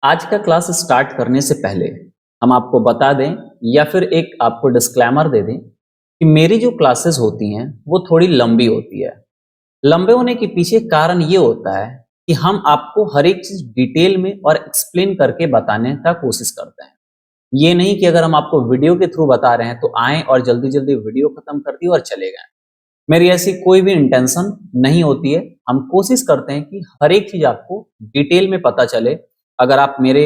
आज का class start करने से पहले हम आपको बता दें या फिर एक आपको डिस्क्लेमर दे दें कि मेरी जो क्लासेस होती हैं वो थोड़ी लंबी होती है। लंबे होने के पीछे कारण ये होता है कि हम आपको हर एक चीज डिटेल में और एक्सप्लेन करके बताने का कोशिश करते हैं। ये नहीं कि अगर हम आपको वीडियो के थ्रू बता रहे हैं तो आएं और जल्दी जल्दी वीडियो खत्म कर दिए और चले गए। मेरी ऐसी कोई भी इंटेंशन नहीं होती है। हम कोशिश करते हैं कि हर एक चीज आपको डिटेल में पता चले। अगर आप मेरे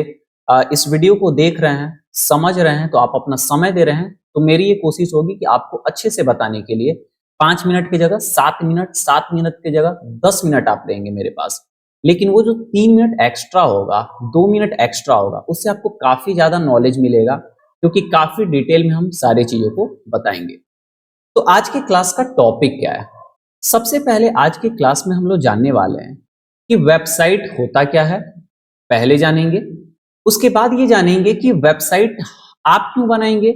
इस वीडियो को देख रहे हैं, समझ रहे हैं, तो आप अपना समय दे रहे हैं, तो मेरी ये कोशिश होगी कि आपको अच्छे से बताने के लिए 5 मिनट की जगह 7 मिनट, 7 मिनट की जगह 10 मिनट आप देंगे मेरे पास। लेकिन वो जो 3 मिनट एक्स्ट्रा होगा, 2 मिनट एक्स्ट्रा होगा, उससे आपको काफी ज्यादा नॉलेज मिलेगा, क्योंकि काफी डिटेल में हम सारी चीजों को बताएंगे। तो आज के क्लास का टॉपिक क्या है? सबसे पहले आज के क्लास में हम लोग जानने वाले हैं कि वेबसाइट होता क्या है, पहले जानेंगे। उसके बाद ये जानेंगे कि वेबसाइट आप क्यों बनाएंगे,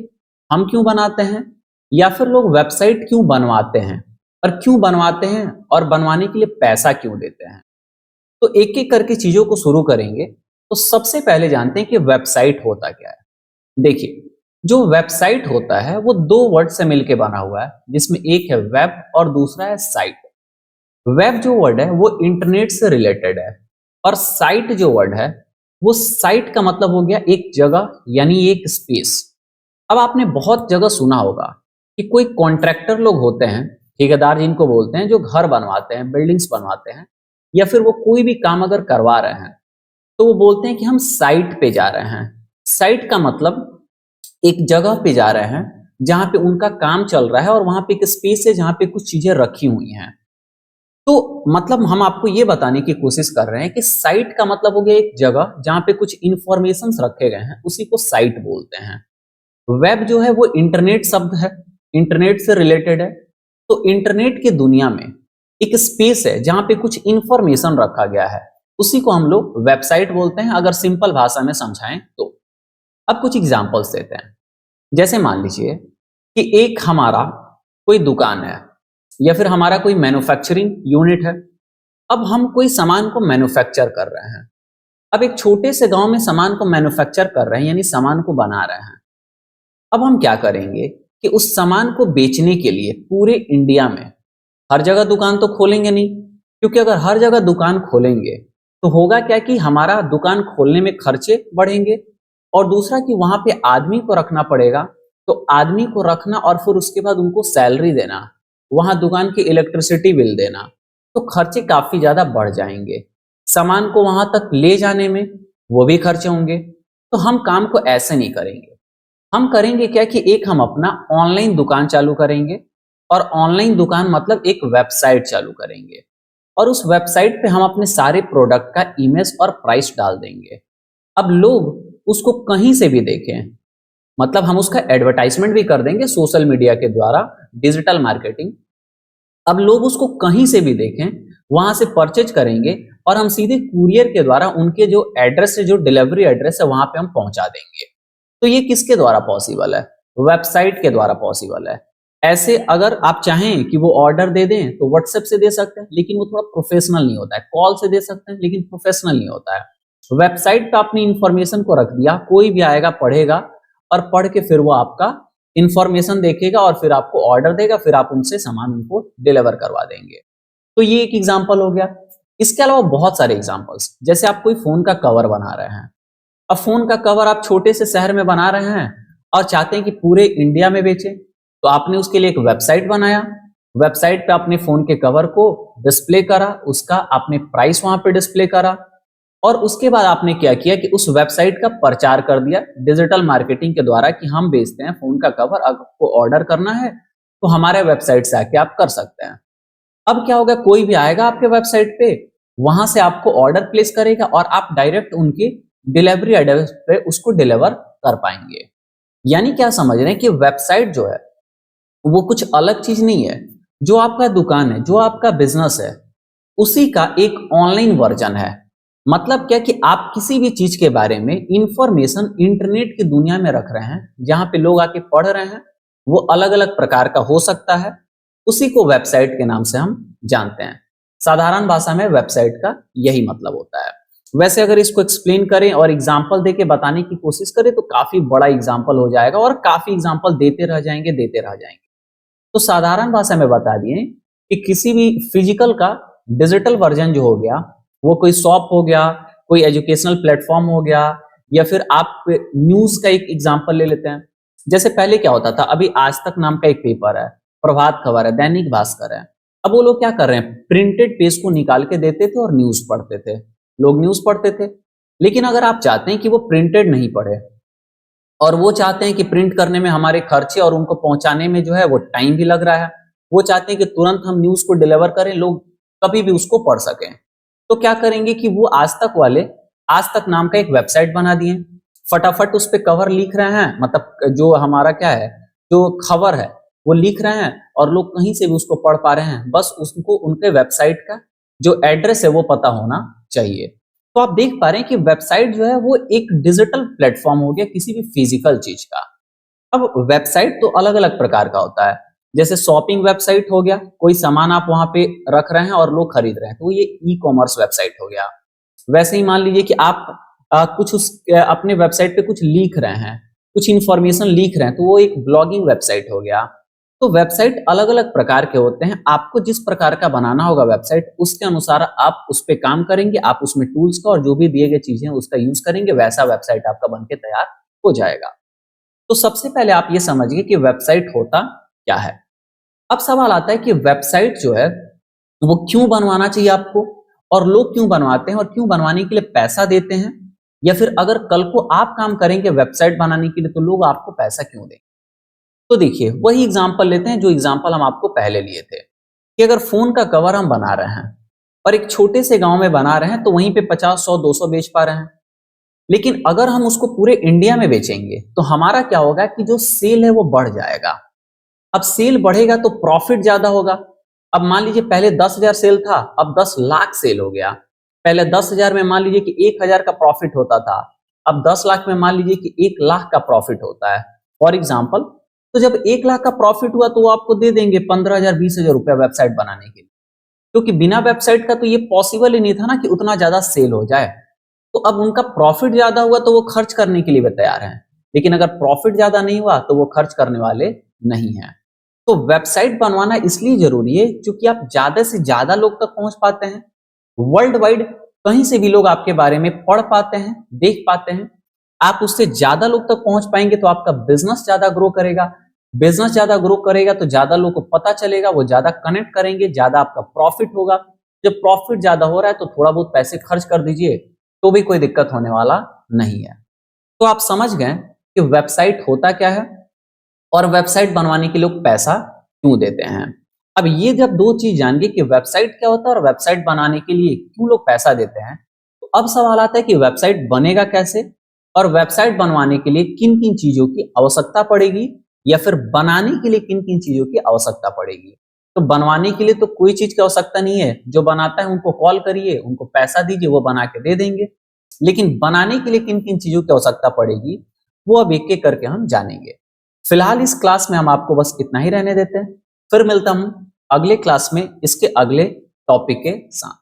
हम क्यों बनाते हैं, या फिर लोग वेबसाइट क्यों बनवाते हैं, और क्यों बनवाते हैं और बनवाने के लिए पैसा क्यों देते हैं। तो एक एक करके चीजों को शुरू करेंगे। तो सबसे पहले जानते हैं कि वेबसाइट होता क्या है। देखिए, जो वेबसाइट होता है वो दो वर्ड से मिलकर बना हुआ है, जिसमें एक है वेब और दूसरा है साइट। वेब जो वर्ड है वो इंटरनेट से रिलेटेड है, और साइट जो वर्ड है वो साइट का मतलब हो गया एक जगह, यानी एक स्पेस। अब आपने बहुत जगह सुना होगा कि कोई कॉन्ट्रैक्टर लोग होते हैं, ठेकेदार जिनको बोलते हैं, जो घर बनवाते हैं, बिल्डिंग्स बनवाते हैं, या फिर वो कोई भी काम अगर करवा रहे हैं तो वो बोलते हैं कि हम साइट पे जा रहे हैं। साइट का मतलब एक जगह पे जा रहे हैं जहां पे उनका काम चल रहा है, और वहां पे एक स्पेस है जहां पे कुछ चीजें रखी हुई हैं। तो मतलब हम आपको ये बताने की कोशिश कर रहे हैं कि साइट का मतलब हो गया एक जगह जहां पे कुछ इंफॉर्मेशन रखे गए हैं, उसी को साइट बोलते हैं। वेब जो है वो इंटरनेट शब्द है, इंटरनेट से रिलेटेड है। तो इंटरनेट की दुनिया में एक स्पेस है जहां पे कुछ इंफॉर्मेशन रखा गया है, उसी को हम लोग वेबसाइट बोलते हैं, अगर सिंपल भाषा में समझाएं तो। अब कुछ एग्जांपल्स देते हैं। जैसे मान लीजिए कि एक हमारा कोई दुकान है, या फिर हमारा कोई मैन्युफैक्चरिंग यूनिट है। अब हम कोई सामान को मैन्युफैक्चर कर रहे हैं। अब एक छोटे से गांव में सामान को मैन्युफैक्चर कर रहे हैं, यानी सामान को बना रहे हैं। अब हम क्या करेंगे कि उस सामान को बेचने के लिए पूरे इंडिया में हर जगह दुकान तो खोलेंगे नहीं, क्योंकि अगर हर जगह दुकान खोलेंगे तो होगा क्या कि हमारा दुकान खोलने में खर्चे बढ़ेंगे, और दूसरा कि वहां पे आदमी को रखना पड़ेगा। तो आदमी को रखना और फिर उसके बाद उनको सैलरी देना, वहां दुकान की इलेक्ट्रिसिटी बिल देना, तो खर्चे काफी ज्यादा बढ़ जाएंगे। सामान को वहां तक ले जाने में वो भी खर्चे होंगे। तो हम काम को ऐसे नहीं करेंगे। हम करेंगे क्या कि एक हम अपना ऑनलाइन दुकान चालू करेंगे, और ऑनलाइन दुकान मतलब एक वेबसाइट चालू करेंगे, और उस वेबसाइट पे हम अपने सारे प्रोडक्ट का इमेज और प्राइस डाल देंगे। अब लोग उसको कहीं से भी देखें, मतलब हम उसका एडवर्टाइजमेंट भी कर देंगे सोशल मीडिया के द्वारा, डिजिटल मार्केटिंग। अब लोग उसको कहीं से भी देखें, वहां से परचेज करेंगे, और हम सीधे कुरियर के द्वारा उनके जो एड्रेस है, जो डिलीवरी एड्रेस है, वहां पे हम पहुंचा देंगे। तो ये किसके द्वारा पॉसिबल है? वेबसाइट के द्वारा पॉसिबल है। ऐसे अगर आप चाहें कि वो ऑर्डर दे दें तो व्हाट्सएप से दे सकते हैं, लेकिन वो थोड़ा प्रोफेशनल नहीं होता है। कॉल से दे सकते हैं, लेकिन प्रोफेशनल नहीं होता है। वेबसाइट पे अपनी इंफॉर्मेशन को रख दिया, कोई भी आएगा पढ़ेगा, और पढ़ के फिर वो आपका इंफॉर्मेशन देखेगा और फिर आपको ऑर्डर देगा, फिर आप उनसे सामान उनको डिलीवर करवा देंगे। तो ये एक एग्जांपल हो गया। इसके अलावा बहुत सारे एग्जांपल्स, जैसे आप कोई फोन का कवर बना रहे हैं। अब फोन का कवर आप छोटे से शहर में बना रहे हैं और चाहते हैं कि पूरे इंडिया में बेचें, तो आपने उसके लिए एक वेबसाइट बनाया। वेबसाइट पे अपने फोन के कवर को डिस्प्ले करा, उसका आपने प्राइस वहां पे डिस्प्ले करा, और उसके बाद आपने क्या किया कि उस वेबसाइट का प्रचार कर दिया डिजिटल मार्केटिंग के द्वारा कि हम बेचते हैं फोन का कवर, आपको ऑर्डर करना है तो हमारे वेबसाइट से आके आप कर सकते हैं। अब क्या होगा, कोई भी आएगा आपके वेबसाइट पे, वहां से आपको ऑर्डर प्लेस करेगा, और आप डायरेक्ट उनकी डिलीवरी एड्रेस पे उसको डिलीवर कर पाएंगे। यानी क्या समझ रहे हैं कि वेबसाइट जो है वो कुछ अलग चीज नहीं है। जो आपका दुकान है, जो आपका बिजनेस है, उसी का एक ऑनलाइन वर्जन है। मतलब क्या कि आप किसी भी चीज के बारे में इंफॉर्मेशन इंटरनेट की दुनिया में रख रहे हैं, जहां पे लोग आके पढ़ रहे हैं, वो अलग अलग प्रकार का हो सकता है। उसी को वेबसाइट के नाम से हम जानते हैं। साधारण भाषा में वेबसाइट का यही मतलब होता है। वैसे अगर इसको एक्सप्लेन करें और एग्जाम्पल देके बताने की कोशिश करें तो काफी बड़ा एग्जाम्पल हो जाएगा और काफी एग्जाम्पल देते रह जाएंगे। तो साधारण भाषा में बता दिए कि किसी भी फिजिकल का डिजिटल वर्जन जो हो गया, वो कोई शॉप हो गया, कोई एजुकेशनल प्लेटफॉर्म हो गया, या फिर आप न्यूज का एक एग्जांपल ले लेते हैं। जैसे पहले क्या होता था, अभी आज तक नाम का एक पेपर है, प्रभात खबर है, दैनिक भास्कर है। अब वो लोग क्या कर रहे हैं, प्रिंटेड पेज को निकाल के देते थे और न्यूज पढ़ते थे, लोग न्यूज पढ़ते थे। लेकिन अगर आप चाहते हैं कि वो प्रिंटेड नहीं पढ़े और वो चाहते हैं कि प्रिंट करने में हमारे खर्चे और उनको पहुंचाने में जो है वो टाइम भी लग रहा है, वो चाहते हैं कि तुरंत हम न्यूज को डिलीवर करें, लोग कभी भी उसको पढ़ सकें, तो क्या करेंगे कि वो आज तक वाले आज तक नाम का एक वेबसाइट बना दिए, फटाफट उस पे कवर लिख रहे हैं, मतलब जो हमारा क्या है, जो खबर है वो लिख रहे हैं और लोग कहीं से भी उसको पढ़ पा रहे हैं, बस उसको उनके वेबसाइट का जो एड्रेस है वो पता होना चाहिए। तो आप देख पा रहे हैं कि वेबसाइट जो है वो एक डिजिटल प्लेटफॉर्म हो गया किसी भी फिजिकल चीज का। अब वेबसाइट तो अलग अलग प्रकार का होता है, जैसे शॉपिंग वेबसाइट हो गया, कोई सामान आप वहां पे रख रहे हैं और लोग खरीद रहे हैं, तो ये ई कॉमर्स वेबसाइट हो गया। वैसे ही मान लीजिए कि आप कुछ अपने वेबसाइट पे कुछ लिख रहे हैं, कुछ इंफॉर्मेशन लिख रहे हैं, तो वो एक ब्लॉगिंग वेबसाइट हो गया। तो वेबसाइट अलग अलग प्रकार के होते हैं, आपको जिस प्रकार का बनाना होगा वेबसाइट, उसके अनुसार आप उस पर काम करेंगे, आप उसमें टूल्स का और जो भी दिए गए चीजें उसका यूज करेंगे, वैसा वेबसाइट आपका बनके तैयार हो जाएगा। तो सबसे पहले आप ये समझिए कि वेबसाइट होता क्या है। अब सवाल आता है कि वेबसाइट जो है वो क्यों बनवाना चाहिए आपको, और लोग क्यों बनवाते हैं और क्यों बनवाने के लिए पैसा देते हैं, या फिर अगर कल को आप काम करेंगे वेबसाइट बनाने के लिए तो लोग आपको पैसा क्यों देंगे। तो देखिए वही एग्जांपल लेते हैं जो एग्जांपल हम आपको पहले लिए थे, कि अगर फोन का कवर हम बना रहे हैं और एक छोटे से गांव में बना रहे हैं तो वहीं पे 50, 100, 200 बेच पा रहे हैं। लेकिन अगर हम उसको पूरे इंडिया में बेचेंगे तो हमारा क्या होगा कि जो सेल है वो बढ़ जाएगा। अब सेल बढ़ेगा तो प्रॉफिट ज्यादा होगा। अब मान लीजिए पहले 10,000 सेल था, अब 10 लाख सेल हो गया। पहले 10,000 में मान लीजिए कि 1,000 का प्रॉफिट होता था, अब 10 लाख में मान लीजिए कि 1 लाख का प्रॉफिट होता है फॉर एग्जाम्पल। तो जब 1 लाख का प्रॉफिट हुआ तो वो आपको दे देंगे 15,000, 20,000 रुपया वेबसाइट बनाने के लिए, क्योंकि बिना वेबसाइट का तो ये पॉसिबल ही नहीं था ना कि उतना ज्यादा सेल हो जाए। तो अब उनका प्रॉफिट ज्यादा हुआ तो वो खर्च करने के लिए भी तैयार हैं, लेकिन अगर प्रॉफिट ज्यादा नहीं हुआ तो वो खर्च करने वाले नहीं हैं। तो वेबसाइट बनवाना इसलिए जरूरी है क्योंकि आप ज्यादा से ज्यादा लोग तक पहुंच पाते हैं, वर्ल्ड वाइड कहीं से भी लोग आपके बारे में पढ़ पाते हैं, देख पाते हैं। आप उससे ज्यादा लोग तक पहुंच पाएंगे तो आपका बिजनेस ज्यादा ग्रो करेगा, बिजनेस ज्यादा ग्रो करेगा तो ज्यादा लोग को पता चलेगा, वो ज्यादा कनेक्ट करेंगे, ज्यादा आपका प्रॉफिट होगा। जब प्रॉफिट ज्यादा हो रहा है तो थोड़ा बहुत पैसे खर्च कर दीजिए तो भी कोई दिक्कत होने वाला नहीं है। तो आप समझ गए कि वेबसाइट होता क्या है और वेबसाइट बनवाने के लोग पैसा क्यों देते हैं। अब ये जब दो चीज जान गए कि वेबसाइट क्या होता है और वेबसाइट बनाने के लिए क्यों लोग पैसा देते हैं, तो अब सवाल आता है कि वेबसाइट बनेगा कैसे और वेबसाइट बनवाने के लिए किन किन चीजों की आवश्यकता पड़ेगी, या फिर बनाने के लिए किन किन चीजों की आवश्यकता पड़ेगी। तो बनवाने के लिए तो कोई चीज की आवश्यकता नहीं है, जो बनाता है उनको कॉल करिए, उनको पैसा दीजिए, वो बना के दे देंगे। लेकिन बनाने के लिए किन किन चीजों की आवश्यकता पड़ेगी वो अब एक एक करके हम जानेंगे। फिलहाल इस क्लास में हम आपको बस इतना ही रहने देते हैं, फिर मिलता हूं अगले क्लास में इसके अगले टॉपिक के साथ।